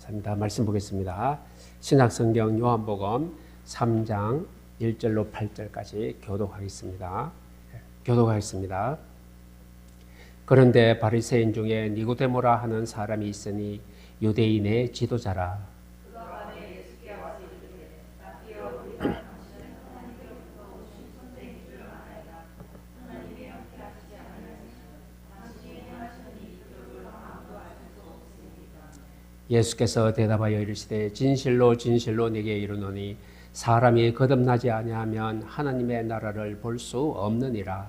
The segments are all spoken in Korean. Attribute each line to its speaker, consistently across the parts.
Speaker 1: 감사합니다. 말씀 보겠습니다. 신약성경 요한복음 3장 1절로 8절까지 교독하겠습니다. 그런데 바리새인 중에 니고데모라 하는 사람이 있으니 유대인의 지도자라. 예수께서 대답하여 이르시되 진실로 진실로 네게 이르노니 사람이 거듭나지 아니하면 하나님의 나라를 볼 수 없느니라.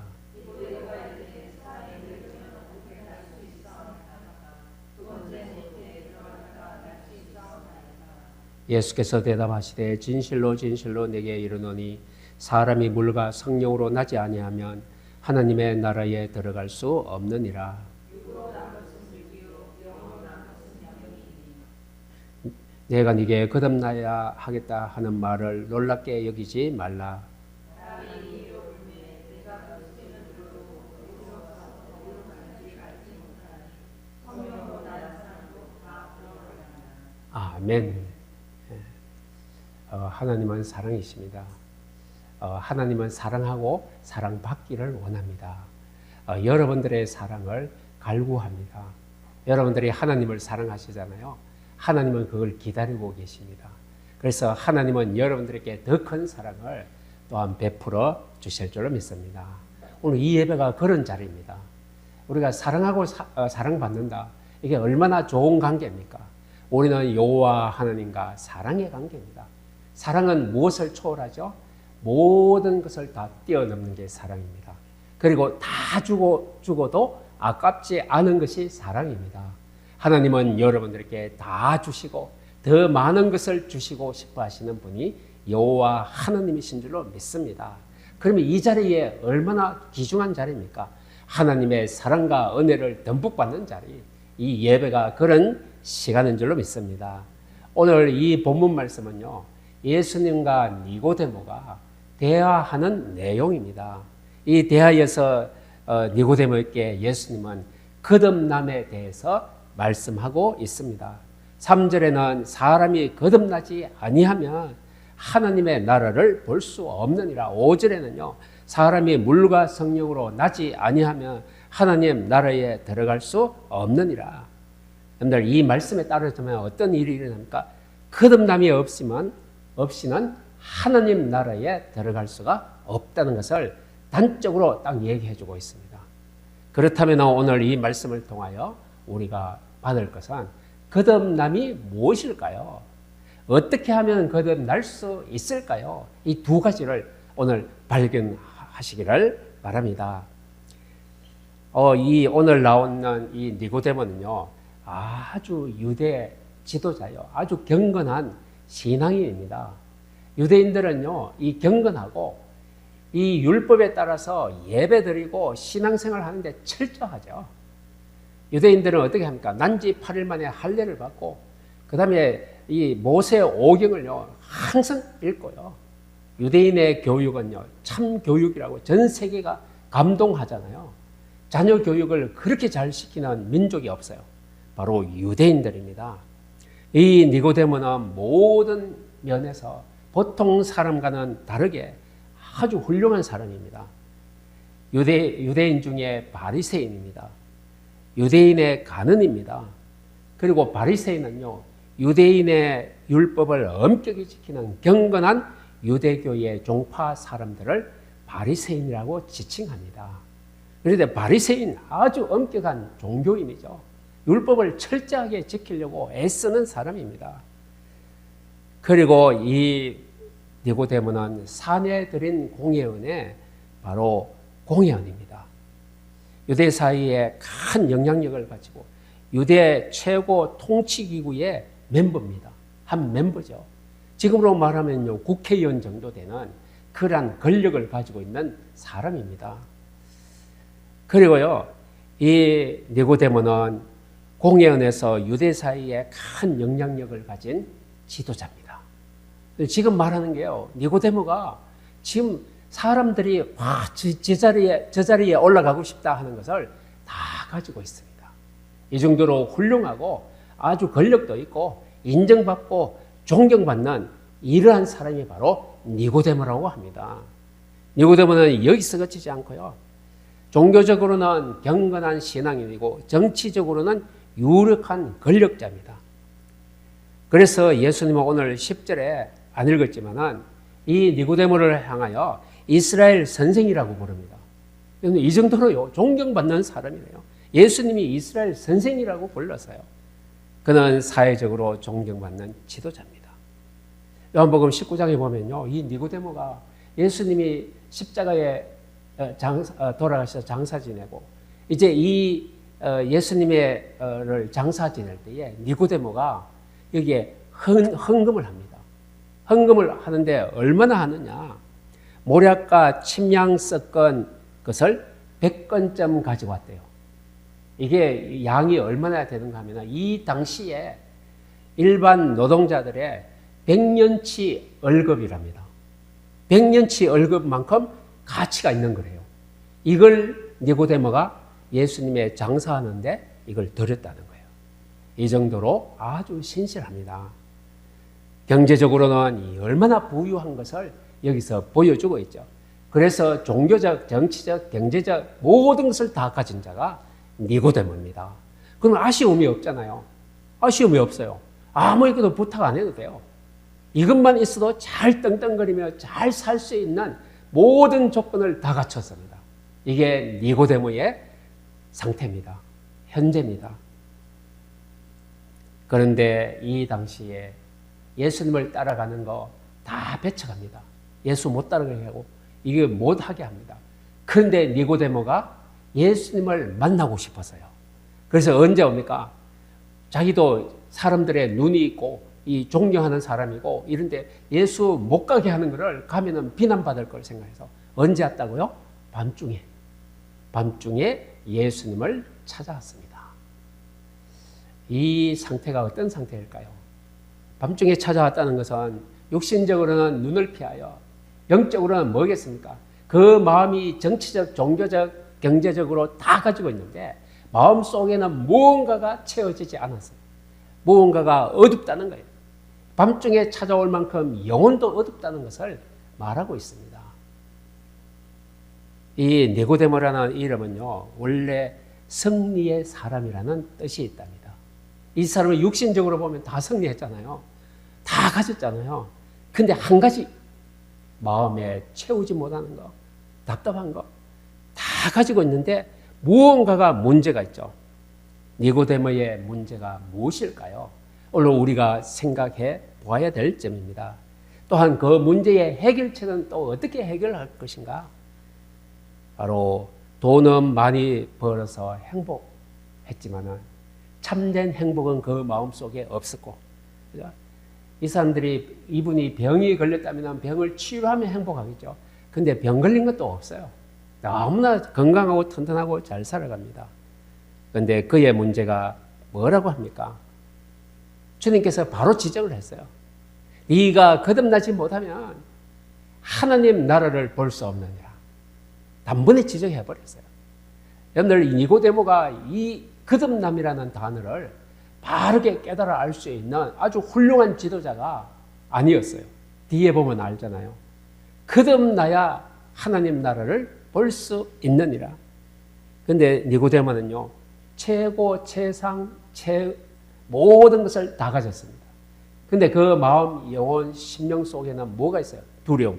Speaker 1: 예수께서 대답하시되 진실로 진실로 네게 이르노니 사람이 물과 성령으로 나지 아니하면 하나님의 나라에 들어갈 수 없느니라. 내가 네게 거듭나야 하겠다 하는 말을 놀랍게 여기지 말라. 아멘. 하나님은 사랑이십니다. 하나님은 사랑하고 사랑받기를 원합니다. 여러분들의 사랑을 갈구합니다. 여러분들이 하나님을 사랑하시잖아요. 하나님은 그걸 기다리고 계십니다. 그래서 하나님은 여러분들에게 더 큰 사랑을 또한 베풀어 주실 줄로 믿습니다. 오늘 이 예배가 그런 자리입니다. 우리가 사랑하고 사랑받는다. 이게 얼마나 좋은 관계입니까? 우리는 여호와 하나님과 사랑의 관계입니다. 사랑은 무엇을 초월하죠? 모든 것을 다 뛰어넘는 게 사랑입니다. 그리고 다 죽어도 아깝지 않은 것이 사랑입니다. 하나님은 여러분들에게 다 주시고 더 많은 것을 주시고 싶어 하시는 분이 여호와 하나님이신 줄로 믿습니다. 그러면 이 자리에 얼마나 귀중한 자리입니까? 하나님의 사랑과 은혜를 듬뿍 받는 자리, 이 예배가 그런 시간인 줄로 믿습니다. 오늘 이 본문 말씀은요, 예수님과 니고데모가 대화하는 내용입니다. 이 대화에서 니고데모에게 예수님은 거듭남에 대해서 말씀하고 있습니다. 3절에는 사람이 거듭나지 아니하면 하나님의 나라를 볼 수 없느니라. 5절에는요, 사람이 물과 성령으로 나지 아니하면 하나님 나라에 들어갈 수 없느니라. 여러분들 이 말씀에 따르자면 어떤 일이 일어납니까? 거듭남이 없이는 하나님 나라에 들어갈 수가 없다는 것을 단적으로 딱 얘기해 주고 있습니다. 그렇다면 오늘 이 말씀을 통하여 우리가 받을 것은 거듭남이 무엇일까요? 어떻게 하면 거듭날 수 있을까요? 이 두 가지를 오늘 발견하시기를 바랍니다. 오늘 나오는 이 니고데모는요, 아주 유대 지도자요, 아주 경건한 신앙인입니다. 유대인들은요, 이 경건하고 이 율법에 따라서 예배드리고 신앙생활 하는데 철저하죠. 유대인들은 어떻게 합니까? 난지 8일 만에 할례를 받고 그 다음에 이 모세 오경을요 항상 읽고요. 유대인의 교육은요 참 교육이라고 전 세계가 감동하잖아요. 자녀 교육을 그렇게 잘 시키는 민족이 없어요. 바로 유대인들입니다. 이 니고데모는 모든 면에서 보통 사람과는 다르게 아주 훌륭한 사람입니다. 유대인 중에 바리새인입니다. 유대인의 간은입니다. 그리고 바리새인은요, 유대인의 율법을 엄격히 지키는 경건한 유대교의 종파 사람들을 바리새인이라고 지칭합니다. 그런데 바리새인 아주 엄격한 종교인이죠. 율법을 철저하게 지키려고 애쓰는 사람입니다. 그리고 이 니고데모는 산에 들인 공회원의 바로 공회원입니다. 유대 사이에 큰 영향력을 가지고 유대 최고 통치기구의 멤버입니다. 한 멤버죠. 지금으로 말하면요, 국회의원 정도 되는 그러한 권력을 가지고 있는 사람입니다. 그리고요, 이 니고데모는 공회원에서 유대 사이에 큰 영향력을 가진 지도자입니다. 지금 말하는 게요, 니고데모가 지금 사람들이 저 자리에 올라가고 싶다 하는 것을 다 가지고 있습니다. 이 정도로 훌륭하고 아주 권력도 있고 인정받고 존경받는 이러한 사람이 바로 니고데모라고 합니다. 니고데모는 여기서 그치지 않고요. 종교적으로는 경건한 신앙인이고 정치적으로는 유력한 권력자입니다. 그래서 예수님은 오늘 10절에 안 읽었지만은 이 니고데모를 향하여 이스라엘 선생이라고 부릅니다. 이 정도로 존경받는 사람이래요. 예수님이 이스라엘 선생이라고 불렀어요. 그는 사회적으로 존경받는 지도자입니다. 요한복음 19장에 보면요, 이 니고데모가 예수님이 십자가에 돌아가셔서 장사 지내고 이제 이 예수님을 장사 지낼 때에 니고데모가 여기에 헌금을 합니다. 헌금을 하는데 얼마나 하느냐? 모략과 침향 섞은 것을 100건쯤 가지고 왔대요. 이게 양이 얼마나 되는가 하면 이 당시에 일반 노동자들의 100년치 월급이랍니다. 100년치 월급만큼 가치가 있는 거래요. 이걸 니고데모가 예수님의 장사하는데 이걸 드렸다는 거예요. 이 정도로 아주 신실합니다. 경제적으로는 얼마나 부유한 것을 여기서 보여주고 있죠. 그래서 종교적, 정치적, 경제적 모든 것을 다 가진 자가 니고데모입니다. 그럼 아쉬움이 없잖아요. 아쉬움이 없어요. 아무에게도 부탁 안 해도 돼요. 이것만 있어도 잘 떵떵거리며 잘 살 수 있는 모든 조건을 다 갖췄습니다. 이게 니고데모의 상태입니다. 현재입니다. 그런데 이 당시에 예수님을 따라가는 거 다 배척합니다. 예수 못 따라가게 하고 이게 못하게 합니다. 그런데 니고데모가 예수님을 만나고 싶어서요. 그래서 언제 옵니까? 자기도 사람들의 눈이 있고 이 존경하는 사람이고 이런데 예수 못 가게 하는 것을 가면은 비난받을 걸 생각해서 언제 왔다고요? 밤중에 예수님을 찾아왔습니다. 이 상태가 어떤 상태일까요? 밤중에 찾아왔다는 것은 육신적으로는 눈을 피하여 영적으로는 뭐겠습니까? 그 마음이 정치적, 종교적, 경제적으로 다 가지고 있는데 마음속에는 무언가가 채워지지 않았어요. 무언가가 어둡다는 거예요. 밤중에 찾아올 만큼 영혼도 어둡다는 것을 말하고 있습니다. 이 니고데모라는 이름은요, 원래 승리의 사람이라는 뜻이 있답니다. 이 사람은 육신적으로 보면 다 승리했잖아요. 다 가졌잖아요. 근데 한 가지 마음에 채우지 못하는 거, 답답한 거 다 가지고 있는데 무언가가 문제가 있죠. 니고데모의 문제가 무엇일까요? 오늘 우리가 생각해 보아야 될 점입니다. 또한 그 문제의 해결책은 또 어떻게 해결할 것인가? 바로 돈은 많이 벌어서 행복했지만은 참된 행복은 그 마음속에 없었고, 이 사람들이 이분이 병이 걸렸다면 병을 치유하면 행복하겠죠. 근데 병 걸린 것도 없어요. 너무나 건강하고 튼튼하고 잘 살아갑니다. 그런데 그의 문제가 뭐라고 합니까? 주님께서 바로 지적을 했어요. 네가 거듭나지 못하면 하나님 나라를 볼 수 없느니라. 단번에 지적해 버렸어요. 여러분들 니고데모가 이 거듭남이라는 단어를 바르게 깨달아 알 수 있는 아주 훌륭한 지도자가 아니었어요. 뒤에 보면 알잖아요. 거듭나야 하나님 나라를 볼 수 있느니라. 그런데 니고데모는요, 최고, 최상, 모든 것을 다 가졌습니다. 근데 그 마음, 영혼, 심령 속에는 뭐가 있어요? 두려움.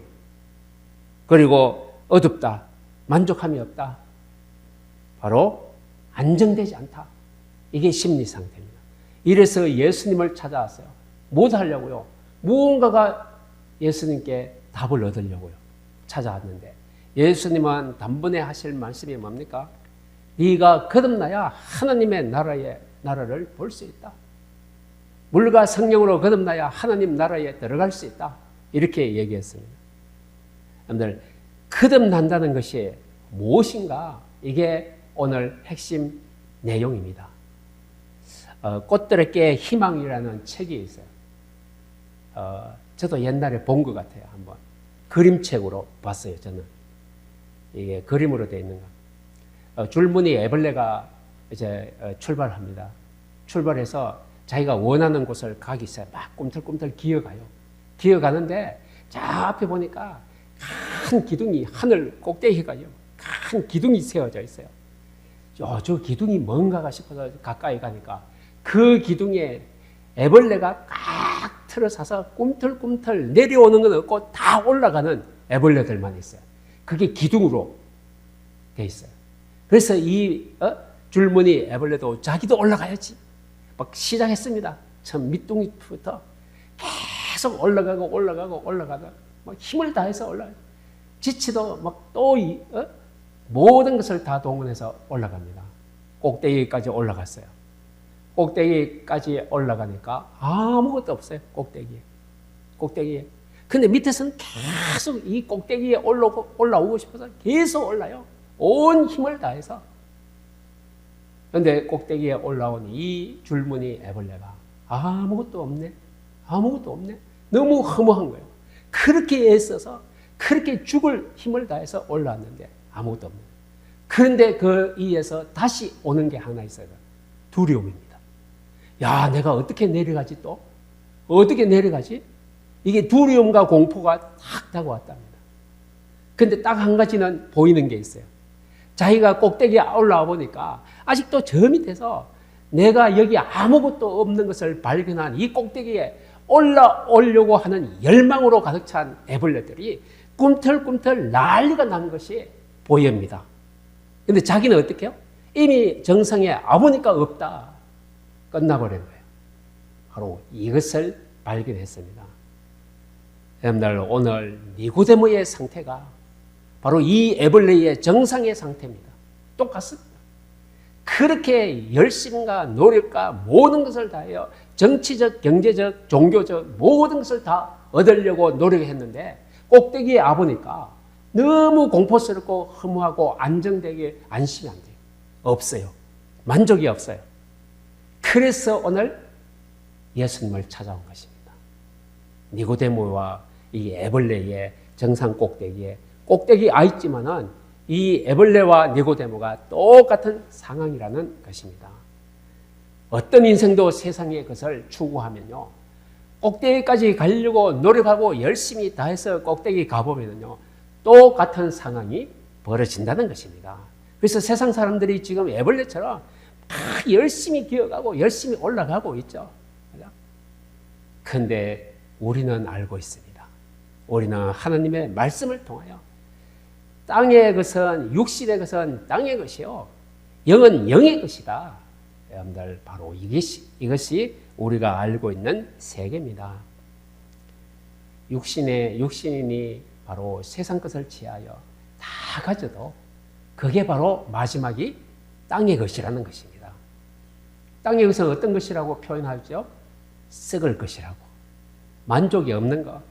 Speaker 1: 그리고 어둡다. 만족함이 없다. 바로 안정되지 않다. 이게 심리 상태입니다. 이래서 예수님을 찾아왔어요. 뭐 하려고요? 무언가가 예수님께 답을 얻으려고요. 찾아왔는데 예수님은 단번에 하실 말씀이 뭡니까? 네가 거듭나야 하나님의 나라를 볼 수 있다. 물과 성령으로 거듭나야 하나님 나라에 들어갈 수 있다. 이렇게 얘기했습니다. 여러분들, 거듭난다는 것이 무엇인가? 이게 오늘 핵심 내용입니다. 꽃들에게 희망이라는 책이 있어요. 저도 옛날에 본 것 같아요. 한번 그림책으로 봤어요. 저는 이게 그림으로 되어 있는 거. 줄무늬 애벌레가 이제 출발합니다. 출발해서 자기가 원하는 곳을 가기 위해서 막 꿈틀꿈틀 기어가요. 기어가는데 저 앞에 보니까 큰 기둥이 하늘 꼭대기가요. 큰 기둥이 세워져 있어요. 저 기둥이 뭔가가 싶어서 가까이 가니까 그 기둥에 애벌레가 꽉 틀어사서 꿈틀꿈틀 내려오는 건 없고 다 올라가는 애벌레들만 있어요. 그게 기둥으로 돼 있어요. 그래서 이 줄무늬 애벌레도 자기도 올라가야지 막 시작했습니다. 처음 밑둥이부터 계속 올라가다 막 힘을 다해서 올라가요. 지치도 막 또 모든 것을 다 동원해서 올라갑니다. 꼭대기까지 올라갔어요. 꼭대기까지 올라가니까 아무것도 없어요. 꼭대기에. 근데 밑에서는 계속 이 꼭대기에 올라오고 싶어서 계속 올라요. 온 힘을 다해서. 그런데 꼭대기에 올라온 이 줄무늬 애벌레가 아무것도 없네. 너무 허무한 거예요. 그렇게 애써서 그렇게 죽을 힘을 다해서 올라왔는데 아무것도 없네. 그런데 그 위에서 다시 오는 게 하나 있어요. 두려움입니다. 야, 내가 어떻게 내려가지 또? 어떻게 내려가지? 이게 두려움과 공포가 탁 다가왔답니다. 근데 딱 한 가지는 보이는 게 있어요. 자기가 꼭대기에 올라와 보니까 아직도 저 밑에서 내가 여기 아무것도 없는 것을 발견한 이 꼭대기에 올라오려고 하는 열망으로 가득 찬 애벌레들이 꿈틀꿈틀 난리가 난 것이 보입니다. 근데 자기는 어떻게 해요? 이미 정상에 와보니까 없다. 끝나버린 거예요. 바로 이것을 발견했습니다. 여러분들, 오늘 니고데모의 상태가 바로 이 애벌레의 정상의 상태입니다. 똑같습니다. 그렇게 열심과 노력과 모든 것을 다하여 정치적, 경제적, 종교적 모든 것을 다 얻으려고 노력했는데 꼭대기에 와보니까 너무 공포스럽고 허무하고 안정되게 안심이 안 돼요. 없어요. 만족이 없어요. 그래서 오늘 예수님을 찾아온 것입니다. 니고데모와 이 애벌레의 정상 꼭대기에 와 있지만은 이 애벌레와 니고데모가 똑같은 상황이라는 것입니다. 어떤 인생도 세상의 것을 추구하면요, 꼭대기까지 가려고 노력하고 열심히 다해서 꼭대기 가보면요, 똑같은 상황이 벌어진다는 것입니다. 그래서 세상 사람들이 지금 애벌레처럼 막 열심히 기어가고 열심히 올라가고 있죠. 그런데 우리는 알고 있습니다. 우리는 하나님의 말씀을 통하여 땅의 것은, 육신의 것은 땅의 것이요, 영은 영의 것이다. 여러분들, 바로 이것이 우리가 알고 있는 세계입니다. 육신인이 바로 세상 것을 취하여 다 가져도 그게 바로 마지막이 땅의 것이라는 것입니다. 땅의 것은 어떤 것이라고 표현하죠? 썩을 것이라고. 만족이 없는 것.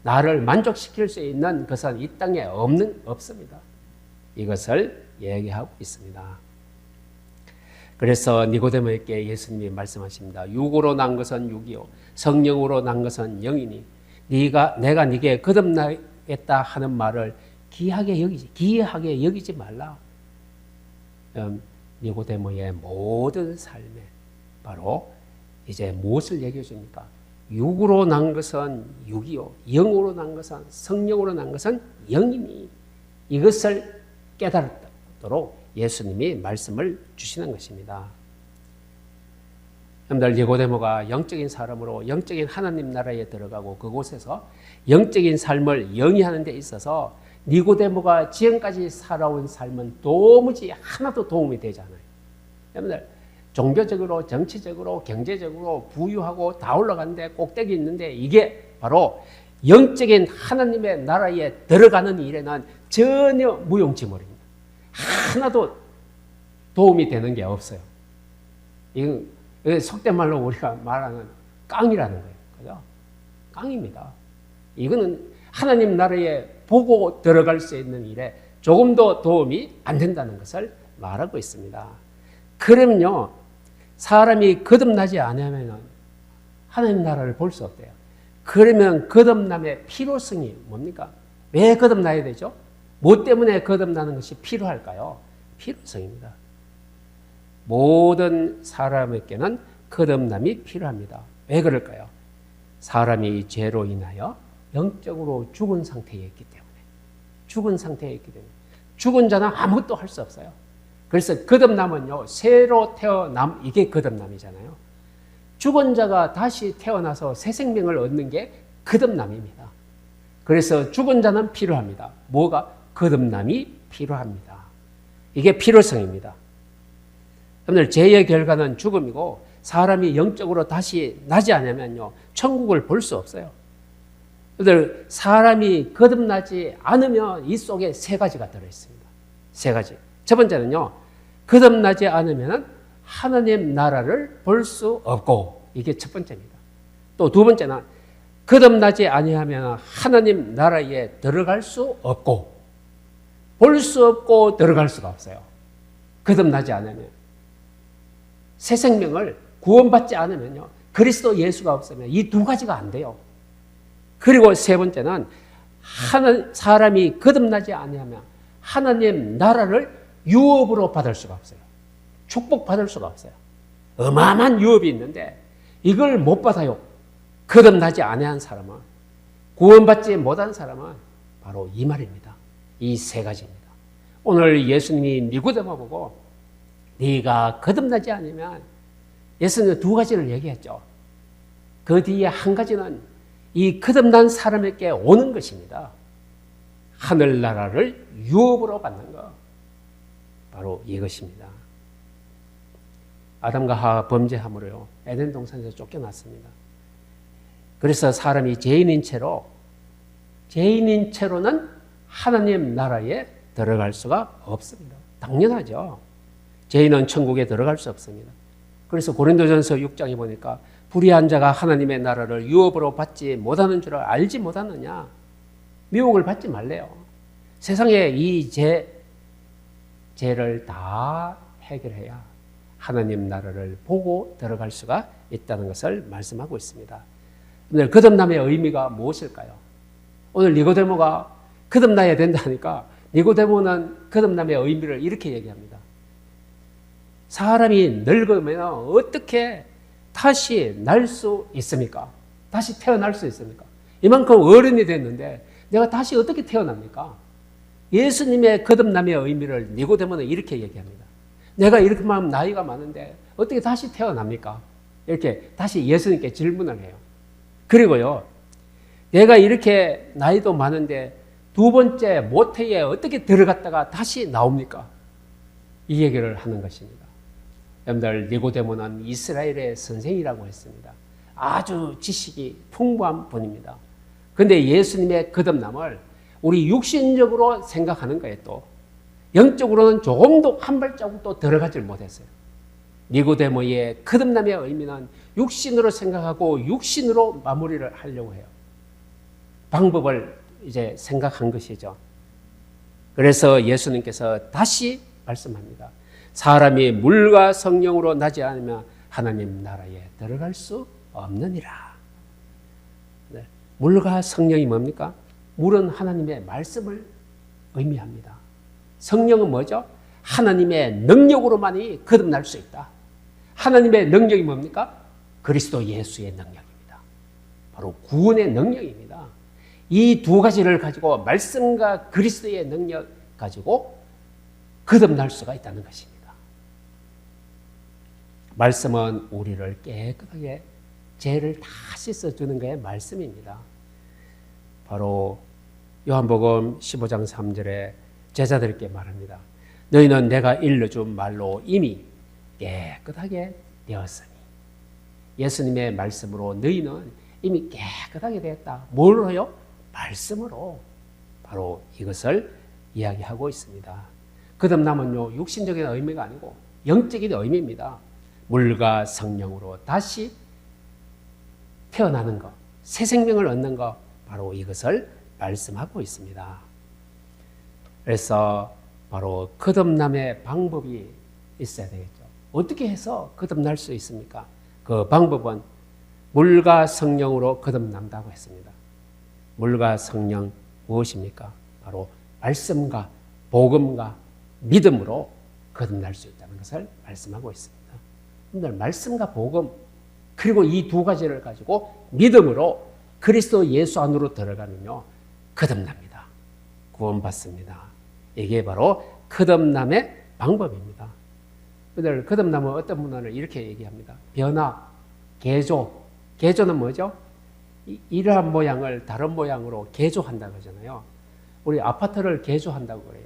Speaker 1: 나를 만족시킬 수 있는 것은 이 땅에 없습니다. 이것을 얘기하고 있습니다. 그래서 니고데모에게 예수님이 말씀하십니다. 육으로 난 것은 육이요, 성령으로 난 것은 영이니 내가 네게 거듭나겠다 하는 말을 기이하게 여기지 말라. 니고데모의 모든 삶에 바로 이제 무엇을 얘기해 줍니까? 육으로 난 것은 육이요, 영으로 난 것은, 성령으로 난 것은 영이니, 이것을 깨달도록 예수님이 말씀을 주시는 것입니다. 여러분들, 니고데모가 영적인 사람으로 영적인 하나님 나라에 들어가고 그곳에서 영적인 삶을 영위하는 데 있어서 니고데모가 지금까지 살아온 삶은 도무지 하나도 도움이 되지 않아요. 여러분들, 종교적으로, 정치적으로, 경제적으로 부유하고 다 올라가는데 꼭대기 있는데 이게 바로 영적인 하나님의 나라에 들어가는 일에는 전혀 무용지물입니다. 하나도 도움이 되는 게 없어요. 이건 속된 말로 우리가 말하는 깡이라는 거예요. 그죠? 깡입니다. 이거는 하나님 나라에 보고 들어갈 수 있는 일에 조금도 도움이 안 된다는 것을 말하고 있습니다. 그러면요, 사람이 거듭나지 않으면 하나님 나라를 볼 수 없대요. 그러면 거듭남의 필요성이 뭡니까? 왜 거듭나야 되죠? 뭐 때문에 거듭나는 것이 필요할까요? 필요성입니다. 모든 사람에게는 거듭남이 필요합니다. 왜 그럴까요? 사람이 죄로 인하여 영적으로 죽은 상태에 있기 때문에. 죽은 자는 아무것도 할 수 없어요. 그래서 거듭남은요, 새로 태어남, 이게 거듭남이잖아요. 죽은 자가 다시 태어나서 새 생명을 얻는 게 거듭남입니다. 그래서 죽은 자는 필요합니다. 뭐가? 거듭남이 필요합니다. 이게 필요성입니다. 여러분들, 죄의 결과는 죽음이고 사람이 영적으로 다시 나지 않으면요, 천국을 볼 수 없어요. 여러분들, 사람이 거듭나지 않으면 이 속에 세 가지가 들어있습니다. 세 가지. 첫 번째는요, 거듭나지 않으면 하나님 나라를 볼 수 없고, 이게 첫 번째입니다. 또 두 번째는 거듭나지 아니하면 하나님 나라에 들어갈 수 없고, 볼 수 없고 들어갈 수가 없어요. 거듭나지 않으면. 새 생명을 구원받지 않으면요, 그리스도 예수가 없으면 이 두 가지가 안 돼요. 그리고 세 번째는 사람이 거듭나지 아니하면 하나님 나라를 유업으로 받을 수가 없어요. 축복받을 수가 없어요. 어마어마한 유업이 있는데 이걸 못 받아요. 거듭나지 아니한 사람은, 구원받지 못한 사람은 바로 이 말입니다. 이 세 가지입니다. 오늘 예수님이 니고데모 보고 네가 거듭나지 않으면, 예수님은 두 가지를 얘기했죠. 그 뒤에 한 가지는 이 거듭난 사람에게 오는 것입니다. 하늘나라를 유업으로 받는 것. 바로 이것입니다. 아담과 하와 범죄함으로요, 에덴 동산에서 쫓겨났습니다. 그래서 사람이 죄인인 채로는 하나님 나라에 들어갈 수가 없습니다. 당연하죠. 죄인은 천국에 들어갈 수 없습니다. 그래서 고린도전서 6장에 보니까 불의한 자가 하나님의 나라를 유업으로 받지 못하는 줄을 알지 못하느냐. 미혹을 받지 말래요. 세상에 이 죄를 다 해결해야 하나님 나라를 보고 들어갈 수가 있다는 것을 말씀하고 있습니다. 오늘 거듭남의 의미가 무엇일까요? 오늘 니고데모가 거듭나야 된다니까 니고데모는 거듭남의 의미를 이렇게 얘기합니다. 사람이 늙으면 어떻게 다시 날 수 있습니까? 다시 태어날 수 있습니까? 이만큼 어른이 됐는데 내가 다시 어떻게 태어납니까? 예수님의 거듭남의 의미를 니고데모는 이렇게 얘기합니다. 내가 이렇게만 나이가 많은데 어떻게 다시 태어납니까? 이렇게 다시 예수님께 질문을 해요. 그리고요, 내가 이렇게 나이도 많은데 두 번째 모태에 어떻게 들어갔다가 다시 나옵니까? 이 얘기를 하는 것입니다. 여러분들, 니고데모는 이스라엘의 선생이라고 했습니다. 아주 지식이 풍부한 분입니다. 그런데 예수님의 거듭남을 우리 육신적으로 생각하는 거예요. 또 영적으로는 조금도 한 발자국도 들어가질 못했어요. 니고데모의 거듭남의 의미는 육신으로 생각하고 육신으로 마무리를 하려고 해요. 방법을 이제 생각한 것이죠. 그래서 예수님께서 다시 말씀합니다. 사람이 물과 성령으로 나지 않으면 하나님 나라에 들어갈 수 없느니라. 네. 물과 성령이 뭡니까? 물은 하나님의 말씀을 의미합니다. 성령은 뭐죠? 하나님의 능력으로만이 거듭날 수 있다. 하나님의 능력이 뭡니까? 그리스도 예수의 능력입니다. 바로 구원의 능력입니다. 이 두 가지를 가지고, 말씀과 그리스도의 능력 가지고 거듭날 수가 있다는 것입니다. 말씀은 우리를 깨끗하게 죄를 다 씻어주는 것의 말씀입니다. 바로 요한복음 15장 3절에 제자들께 말합니다. 너희는 내가 일러준 말로 이미 깨끗하게 되었으니. 예수님의 말씀으로 너희는 이미 깨끗하게 되었다. 뭘로요? 말씀으로. 바로 이것을 이야기하고 있습니다. 거듭남은요, 육신적인 의미가 아니고 영적인 의미입니다. 물과 성령으로 다시 태어나는 것, 새 생명을 얻는 것, 바로 이것을 말씀하고 있습니다. 그래서 바로 거듭남의 방법이 있어야 되겠죠. 어떻게 해서 거듭날 수 있습니까? 그 방법은 물과 성령으로 거듭난다고 했습니다. 물과 성령 무엇입니까? 바로 말씀과 복음과 믿음으로 거듭날 수 있다는 것을 말씀하고 있습니다. 여러분들 말씀과 복음 그리고 이 두 가지를 가지고 믿음으로 그리스도 예수 안으로 들어가면요 거듭납니다. 구원받습니다. 이게 바로 거듭남의 방법입니다. 여러분들 거듭남은 어떤 문화를 이렇게 얘기합니다. 변화, 개조. 개조는 뭐죠? 이러한 모양을 다른 모양으로 개조한다고 하잖아요. 우리 아파트를 개조한다고 그래요.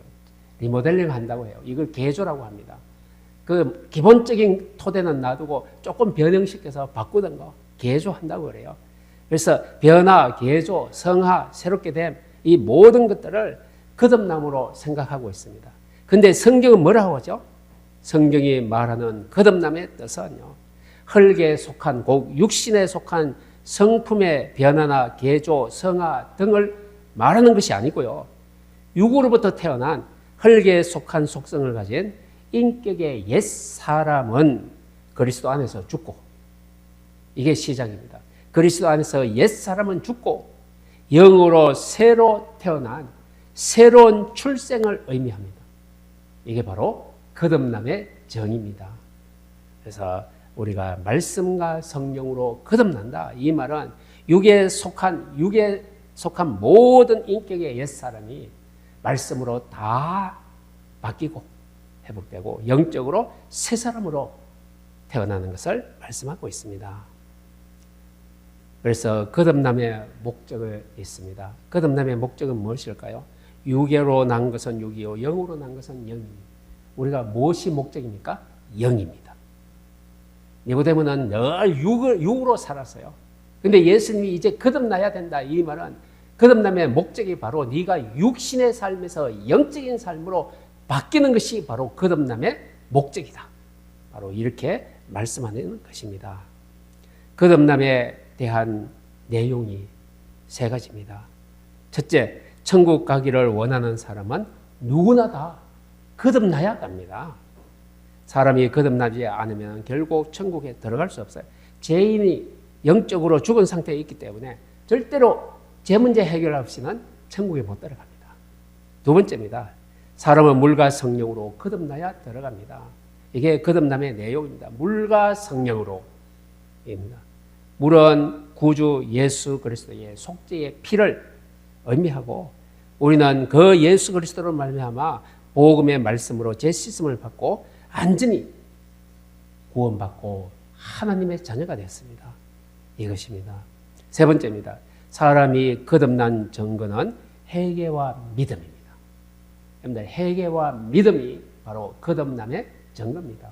Speaker 1: 리모델링 한다고 해요. 이걸 개조라고 합니다. 그 기본적인 토대는 놔두고 조금 변형시켜서 바꾸던 거 개조한다고 그래요. 그래서 변화, 개조, 성화, 새롭게 됨 이 모든 것들을 거듭남으로 생각하고 있습니다. 근데 성경은 뭐라고 하죠? 성경이 말하는 거듭남의 뜻은요. 흙에 속한 곧 육신에 속한 성품의 변화나 개조, 성화 등을 말하는 것이 아니고요. 육으로부터 태어난 흙에 속한 속성을 가진 인격의 옛사람은 그리스도 안에서 죽고 이게 시작입니다. 그리스도 안에서 옛사람은 죽고 영으로 새로 태어난 새로운 출생을 의미합니다. 이게 바로 거듭남의 정의입니다. 그래서 우리가 말씀과 성령으로 거듭난다. 이 말은 육에 속한 모든 인격의 옛사람이 말씀으로 다 바뀌고 회복되고 영적으로 새 사람으로 태어나는 것을 말씀하고 있습니다. 그래서 거듭남의 목적이 있습니다. 거듭남의 목적은 무엇일까요? 육으로 난 것은 육이요 영으로 난 것은 영입니다. 우리가 무엇이 목적입니까? 영입니다. 니고데모는 늘 육으로 살았어요. 근데 예수님이 이제 거듭나야 된다. 이 말은 거듭남의 목적이 바로 네가 육신의 삶에서 영적인 삶으로 바뀌는 것이 바로 거듭남의 목적이다. 바로 이렇게 말씀하는 것입니다. 거듭남에 대한 내용이 세 가지입니다. 첫째, 천국 가기를 원하는 사람은 누구나 다 거듭나야 합니다. 사람이 거듭나지 않으면 결국 천국에 들어갈 수 없어요. 죄인이 영적으로 죽은 상태에 있기 때문에 절대로 죄 문제 해결 없이는 천국에 못 들어갑니다. 두 번째입니다. 사람은 물과 성령으로 거듭나야 들어갑니다. 이게 거듭남의 내용입니다. 물과 성령으로입니다. 물은 구주 예수 그리스도의 속죄의 피를 의미하고 우리는 그 예수 그리스도로 말미암아 복음의 말씀으로 죄 씻음을 받고 안전히 구원받고 하나님의 자녀가 됐습니다. 이것입니다. 세 번째입니다. 사람이 거듭난 증거는 회개와 믿음입니다. 여러분들 회개와 믿음이 바로 거듭남의 증거입니다.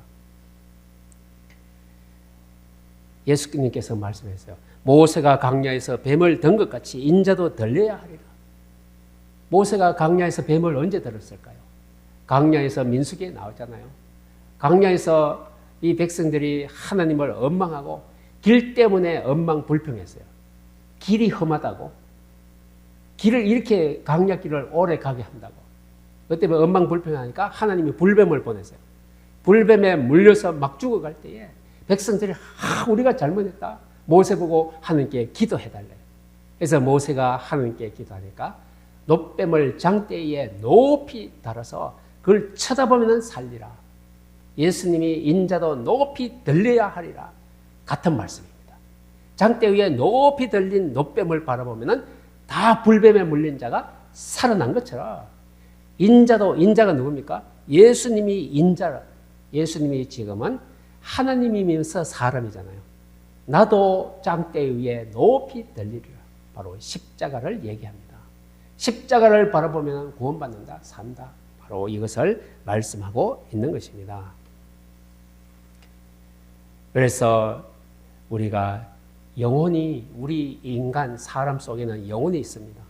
Speaker 1: 예수님께서 말씀하셨어요. 모세가 광야에서 뱀을 든 것 같이 인자도 들려야 하리라. 모세가 광야에서 뱀을 언제 들었을까요? 광야에서 민수기에 나오잖아요. 광야에서 이 백성들이 하나님을 원망하고 길 때문에 원망불평했어요. 길이 험하다고. 길을 이렇게 광야길을 오래 가게 한다고. 그것 때문에 원망불평하니까 하나님이 불뱀을 보내세요. 불뱀에 물려서 막 죽어갈 때에 백성들이 우리가 잘못했다. 모세 보고 하나님께 기도해달래. 그래서 모세가 하나님께 기도하니까 놋뱀을 장대에 높이 달아서 그걸 쳐다보면 살리라. 예수님이 인자도 높이 들려야 하리라. 같은 말씀입니다. 장대 위에 높이 들린 놋뱀을 바라보면 다 불뱀에 물린 자가 살아난 것처럼 인자가 누굽니까? 예수님이 인자라. 예수님이 지금은 하나님이면서 사람이잖아요. 나도 장대 위에 높이 들리리라. 바로 십자가를 얘기합니다. 십자가를 바라보면 구원받는다, 산다. 바로 이것을 말씀하고 있는 것입니다. 그래서 우리가 영혼이 우리 인간 사람 속에는 영혼이 있습니다.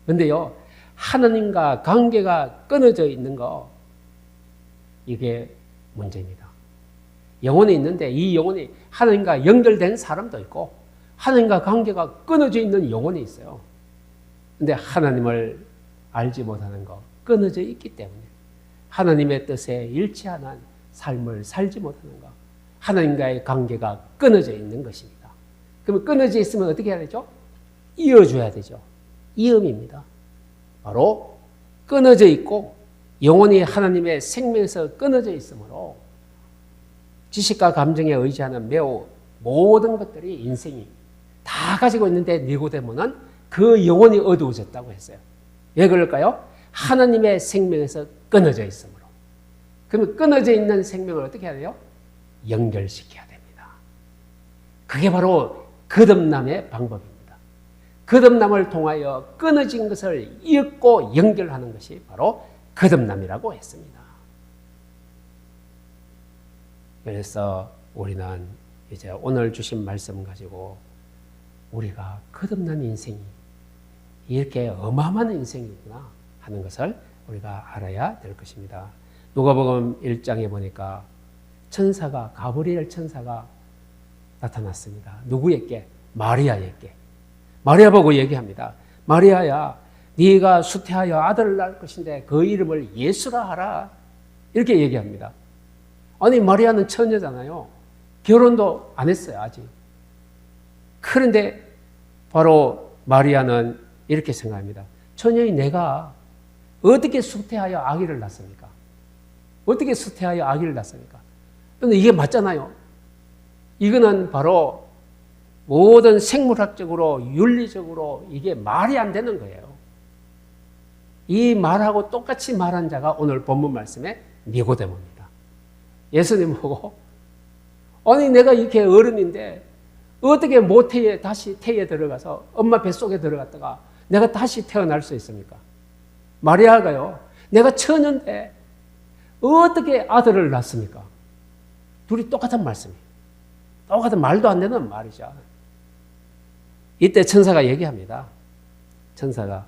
Speaker 1: 그런데요, 하나님과 관계가 끊어져 있는 거 이게 문제입니다. 영혼이 있는데 이 영혼이 하나님과 연결된 사람도 있고 하나님과 관계가 끊어져 있는 영혼이 있어요. 그런데 하나님을 알지 못하는 거, 끊어져 있기 때문에 하나님의 뜻에 일치하는 삶을 살지 못하는 것, 하나님과의 관계가 끊어져 있는 것입니다. 그러면 끊어져 있으면 어떻게 해야 되죠? 이어줘야 되죠. 이음입니다. 바로 끊어져 있고 영혼이 하나님의 생명에서 끊어져 있으므로 지식과 감정에 의지하는 매우 모든 것들이 인생이 다 가지고 있는데 니고데모는 그 영혼이 어두워졌다고 했어요. 왜 그럴까요? 하나님의 생명에서 끊어져 있으므로. 그러면 끊어져 있는 생명을 어떻게 해야 돼요? 연결시켜야 됩니다. 그게 바로 거듭남의 방법입니다. 거듭남을 통하여 끊어진 것을 잇고 연결하는 것이 바로 거듭남이라고 했습니다. 그래서 우리는 이제 오늘 주신 말씀 가지고 우리가 거듭난 인생이 이렇게 어마어마한 인생이구나 하는 것을 우리가 알아야 될 것입니다. 누가복음 1장에 보니까 천사가, 가브리엘 천사가 나타났습니다. 누구에게? 마리아에게. 마리아 보고 얘기합니다. 마리아야, 네가 수태하여 아들을 낳을 것인데 그 이름을 예수라 하라. 이렇게 얘기합니다. 아니, 마리아는 처녀잖아요. 결혼도 안 했어요, 아직. 그런데 바로 마리아는 이렇게 생각합니다. 처녀인 내가 어떻게 수태하여 아기를 낳습니까? 어떻게 수태하여 아기를 낳습니까? 근데 이게 맞잖아요. 이거는 바로 모든 생물학적으로, 윤리적으로 이게 말이 안 되는 거예요. 이 말하고 똑같이 말한 자가 오늘 본문 말씀에 니고데모입니다. 예수님 보고, 아니 내가 이렇게 어른인데 어떻게 모태에 다시 태에 들어가서 엄마 뱃속에 들어갔다가 내가 다시 태어날 수 있습니까? 마리아가요, 내가 처녀인데 어떻게 아들을 낳습니까? 둘이 똑같은 말씀이에요. 똑같은 말도 안 되는 말이죠. 이때 천사가 얘기합니다. 천사가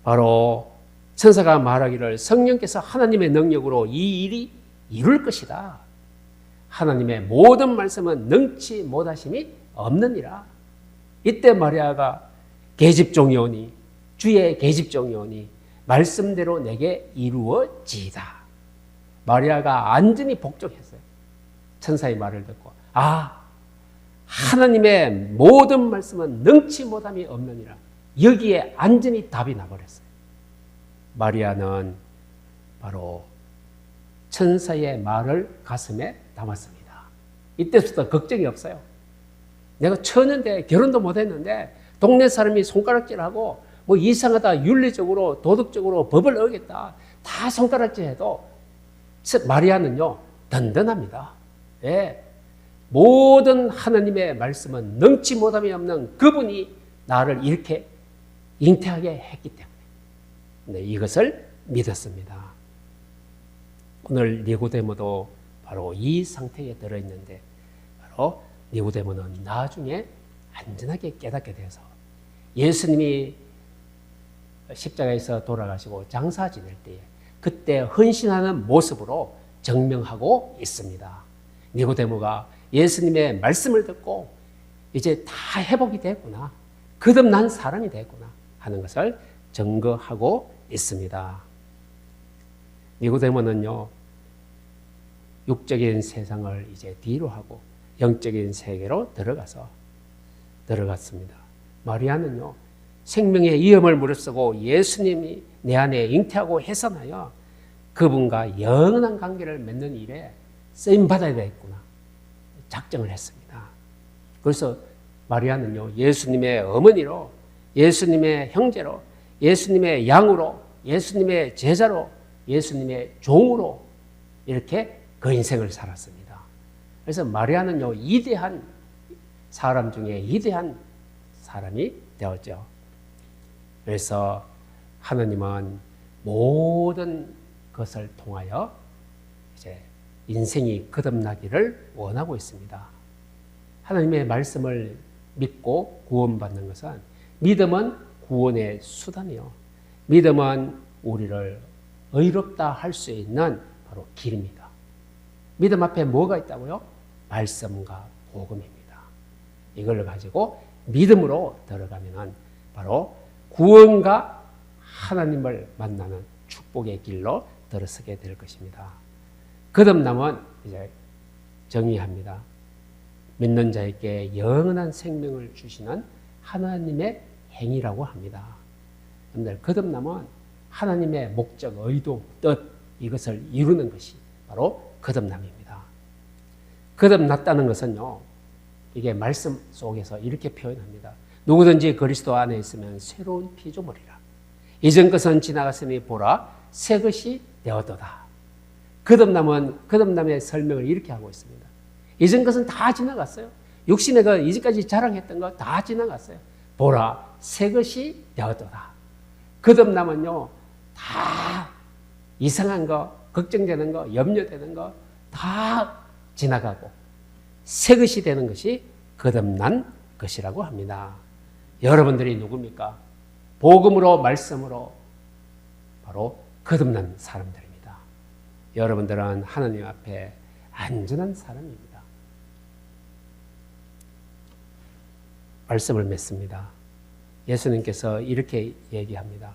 Speaker 1: 바로 천사가 말하기를 성령께서 하나님의 능력으로 이 일이 이룰 것이다. 하나님의 모든 말씀은 능치 못하심이 없느니라. 이때 마리아가 계집종이오니 주의 계집종이오니 말씀대로 내게 이루어지이다. 마리아가 완전히 복종했어요. 천사의 말을 듣고 하나님의 모든 말씀은 능치 못함이 없느니라. 여기에 완전히 답이 나버렸어요. 마리아는 바로 천사의 말을 가슴에 담았습니다. 이때부터 걱정이 없어요. 내가 처녀인데 결혼도 못했는데 동네 사람이 손가락질하고 뭐 이상하다, 윤리적으로 도덕적으로 법을 어겼다, 다 손가락질해도 마리아는요 든든합니다. 예. 모든 하나님의 말씀은 능치 못함이 없는 그분이 나를 이렇게 잉태하게 했기 때문에 이것을 믿었습니다. 오늘 니고데모도 바로 이 상태에 들어있는데 바로 니고데모는 나중에 안전하게 깨닫게 돼서 예수님이 십자가에서 돌아가시고 장사 지낼 때에 그때 헌신하는 모습으로 증명하고 있습니다. 니고데모가 예수님의 말씀을 듣고 이제 다 회복이 됐구나, 거듭난 사람이 됐구나 하는 것을 증거하고 있습니다. 니고데모는요 육적인 세상을 이제 뒤로 하고 영적인 세계로 들어갔습니다. 마리아는요 생명의 위험을 무릅쓰고 예수님이 내 안에 잉태하고 해서나요 그분과 영원한 관계를 맺는 일에 쓰임 받아야 되겠구나 작정을 했습니다. 그래서 마리아는요 예수님의 어머니로, 예수님의 형제로, 예수님의 양으로, 예수님의 제자로, 예수님의 종으로 이렇게 그 인생을 살았습니다. 그래서 마리아는요 위대한 사람 중에 위대한 사람이 되었죠. 그래서 하나님은 모든 것을 통하여 이제 인생이 거듭나기를 원하고 있습니다. 하나님의 말씀을 믿고 구원받는 것은, 믿음은 구원의 수단이요, 믿음은 우리를 의롭다 할 수 있는 바로 길입니다. 믿음 앞에 뭐가 있다고요? 말씀과 복음입니다. 이걸 가지고 믿음으로 들어가면 바로 구원과 하나님을 만나는 축복의 길로 들어서게 될 것입니다. 거듭남은 이제 정의합니다. 믿는 자에게 영원한 생명을 주시는 하나님의 행위라고 합니다. 여러분들, 거듭남은 하나님의 목적, 의도, 뜻 이것을 이루는 것이 바로 거듭남입니다. 거듭났다는 것은요, 이게 말씀 속에서 이렇게 표현합니다. 누구든지 그리스도 안에 있으면 새로운 피조물이라. 이전 것은 지나갔으니 보라 새 것이 되었도다. 거듭남의 설명을 이렇게 하고 있습니다. 이전 것은 다 지나갔어요. 육신의 그 이제까지 자랑했던 거 다 지나갔어요. 보라 새 것이 되었도다. 거듭남은요, 다 이상한 거, 걱정되는 거, 염려되는 거 다 지나가고 새 것이 되는 것이 거듭난 것이라고 합니다. 여러분들이 누굽니까? 복음으로 말씀으로 바로 거듭난 사람들입니다. 여러분들은 하나님 앞에 안전한 사람입니다. 말씀을 맺습니다. 예수님께서 이렇게 얘기합니다.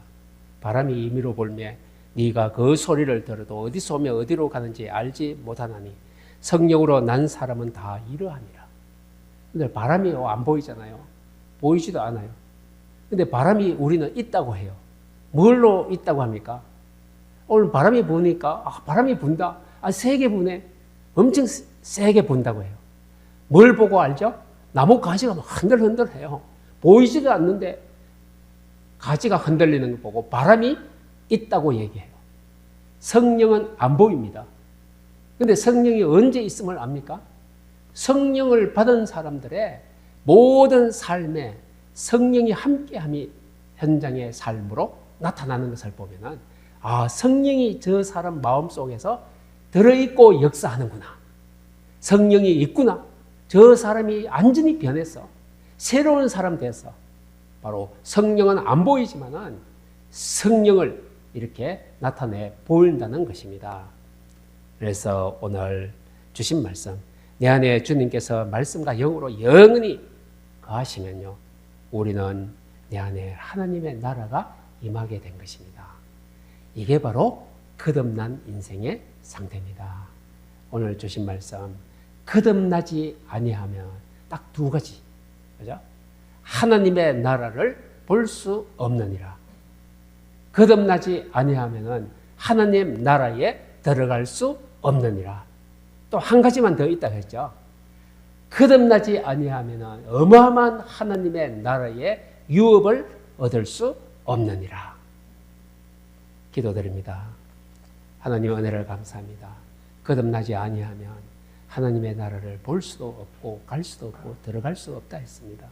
Speaker 1: 바람이 임의로 불매 네가 그 소리를 들어도 어디서 오며 어디로 가는지 알지 못하나니 성령으로 난 사람은 다 이러하니라. 근데 바람이 안 보이잖아요. 보이지도 않아요. 근데 바람이 우리는 있다고 해요. 뭘로 있다고 합니까? 오늘 바람이 부니까 바람이 분다. 세게 부네. 엄청 세게 분다고 해요. 뭘 보고 알죠? 나무 가지가 막 흔들흔들해요. 보이지도 않는데 가지가 흔들리는 거 보고 바람이 있다고 얘기해요. 성령은 안 보입니다. 근데 성령이 언제 있음을 압니까? 성령을 받은 사람들의 모든 삶에 성령이 함께함이 현장의 삶으로 나타나는 것을 보면은 성령이 저 사람 마음속에서 들어있고 역사하는구나. 성령이 있구나. 저 사람이 완전히 변했어. 새로운 사람 됐어. 바로 성령은 안 보이지만은 성령을 이렇게 나타내 보인다는 것입니다. 그래서 오늘 주신 말씀, 내 안에 주님께서 말씀과 영으로 영원히 거하시면요, 우리는 내 안에 하나님의 나라가 임하게 된 것입니다. 이게 바로 거듭난 인생의 상태입니다. 오늘 주신 말씀, 거듭나지 아니하면 딱 두 가지, 그죠? 하나님의 나라를 볼 수 없느니라. 거듭나지 아니하면은 하나님 나라에 들어갈 수 없느니라. 또 한 가지만 더 있다고 했죠. 거듭나지 아니하면은 어마어마한 하나님의 나라의 유업을 얻을 수 없느니라. 기도드립니다. 하나님 은혜를 감사합니다. 거듭나지 아니하면 하나님의 나라를 볼 수도 없고 갈 수도 없고 들어갈 수 없다 했습니다.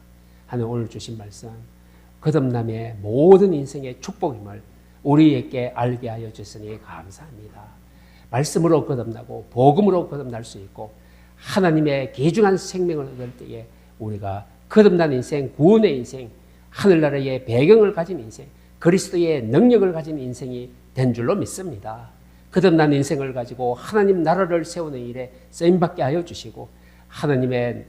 Speaker 1: 하나님 오늘 주신 말씀, 거듭남의 모든 인생의 축복임을 우리에게 알게 하여 주시니 감사합니다. 말씀으로 거듭나고 복음으로 거듭날 수 있고 하나님의 귀중한 생명을 얻을 때에 우리가 거듭난 인생, 구원의 인생, 하늘나라의 배경을 가진 인생, 그리스도의 능력을 가진 인생이 된 줄로 믿습니다. 거듭난 인생을 가지고 하나님 나라를 세우는 일에 쓰임받게 하여 주시고 하나님의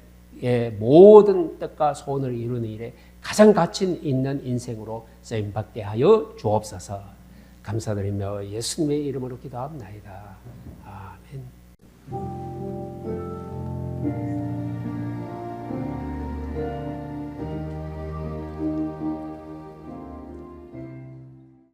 Speaker 1: 모든 뜻과 소원을 이루는 일에 가장 가치 있는 인생으로 쓰임받게 하여 주옵소서. 감사드리며 예수님의 이름으로 기도합나이다. 아멘.